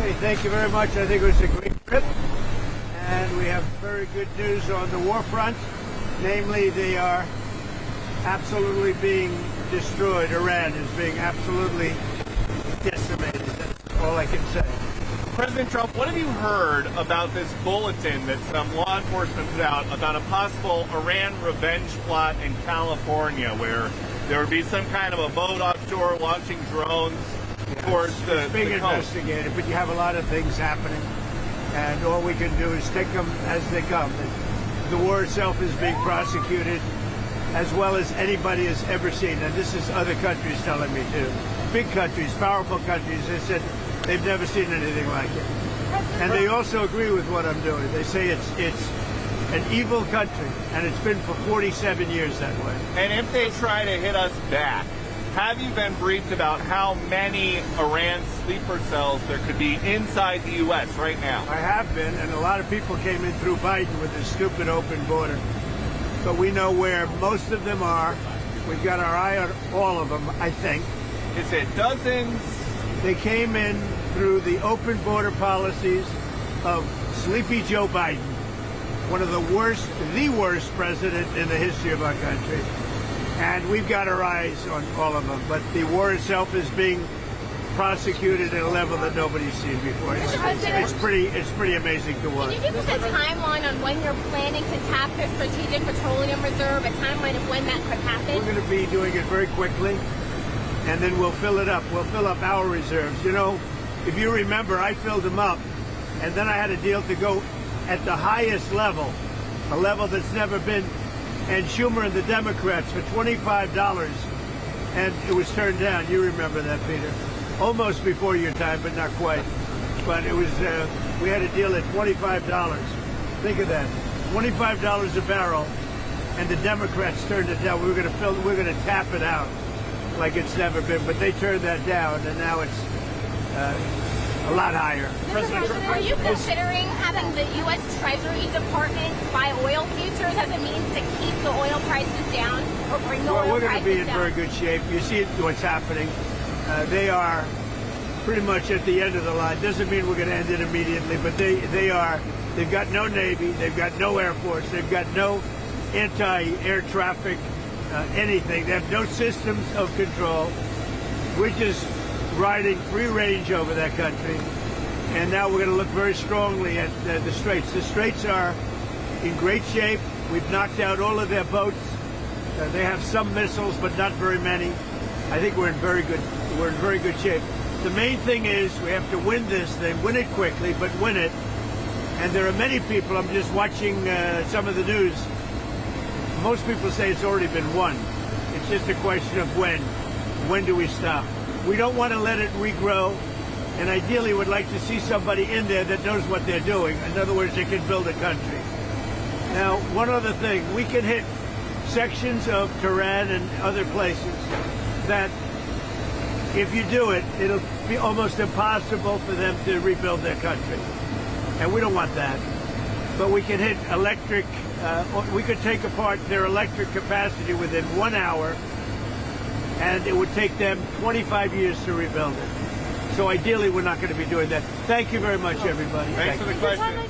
Okay, thank you very much. I think it was a great trip. And we have very good news on the war front. Namely, they are absolutely being destroyed. Iran is being absolutely decimated. That's all I can say. President Trump, what have you heard about this bulletin that some law enforcement put out about a possible Iran revenge plot in California, where there would be some kind of a boat offshore launching drones towards the being the coast? investigated, but you have a lot of things happening, and all we can do is take them as they come. The war itself is being prosecuted as well as anybody has ever seen, and this is other countries telling me too. Big countries, powerful countries, they said they've never seen anything like it. And they also agree with what I'm doing. They say it's an evil country, and it's been for 47 years that way. And if they try to hit us back, have you been briefed about how many Iran sleeper cells there could be inside the U.S. right now? I have been, and a lot of people came in through Biden with this stupid open border. But we know where most of them are. We've got our eye on all of them, I think. Is it dozens? They came in through the open border policies of Sleepy Joe Biden, one of the worst president in the history of our country. And we've got our eyes on all of them. But the war itself is being prosecuted at a level that nobody's seen before. It's pretty amazing to watch. Can you give us a timeline on when you're planning to tap the Strategic Petroleum Reserve, a timeline of when that could happen? We're going to be doing it very quickly, and then we'll fill it up. We'll fill up our reserves. You know, if you remember, I filled them up, and then I had a deal to go at the highest level, a level that's never been, and Schumer and the Democrats for $25, and it was turned down. You remember that, Peter. Almost before your time, but not quite. But it was, we had a deal at $25. Think of that, $25 a barrel, and the Democrats turned it down. We're going to tap it out like it's never been, but they turned that down, and now it's a lot higher. Are you considering having the U.S. Treasury Department buy oil futures as a means to keep the oil prices down or bring the oil prices down? Well, we're going to be in very good shape. You see what's happening. They are pretty much at the end of the line. Doesn't mean we're going to end it immediately, but they've got no Navy, they've got no Air Force, they've got no anti-air traffic, anything. They have no systems of control. We're just riding free range over that country. And now we're going to look very strongly at the Straits. The Straits are in great shape. We've knocked out all of their boats. They have some missiles, but not very many. I think we're in very good shape. The main thing is we have to win this thing, win it quickly, but win it. And there are many people, I'm just watching some of the news, most people say it's already been won. It's just a question of when. When do we stop? We don't want to let it regrow, and ideally would like to see somebody in there that knows what they're doing. In other words, they can build a country. Now, one other thing, we can hit sections of Tehran and other places that if you do it, it'll be almost impossible for them to rebuild their country. And we don't want that. But we can hit electric, we could take apart their electric capacity within 1 hour, and it would take them 25 years to rebuild it. So ideally, we're not going to be doing that. Thank you very much, everybody. Thanks for the question.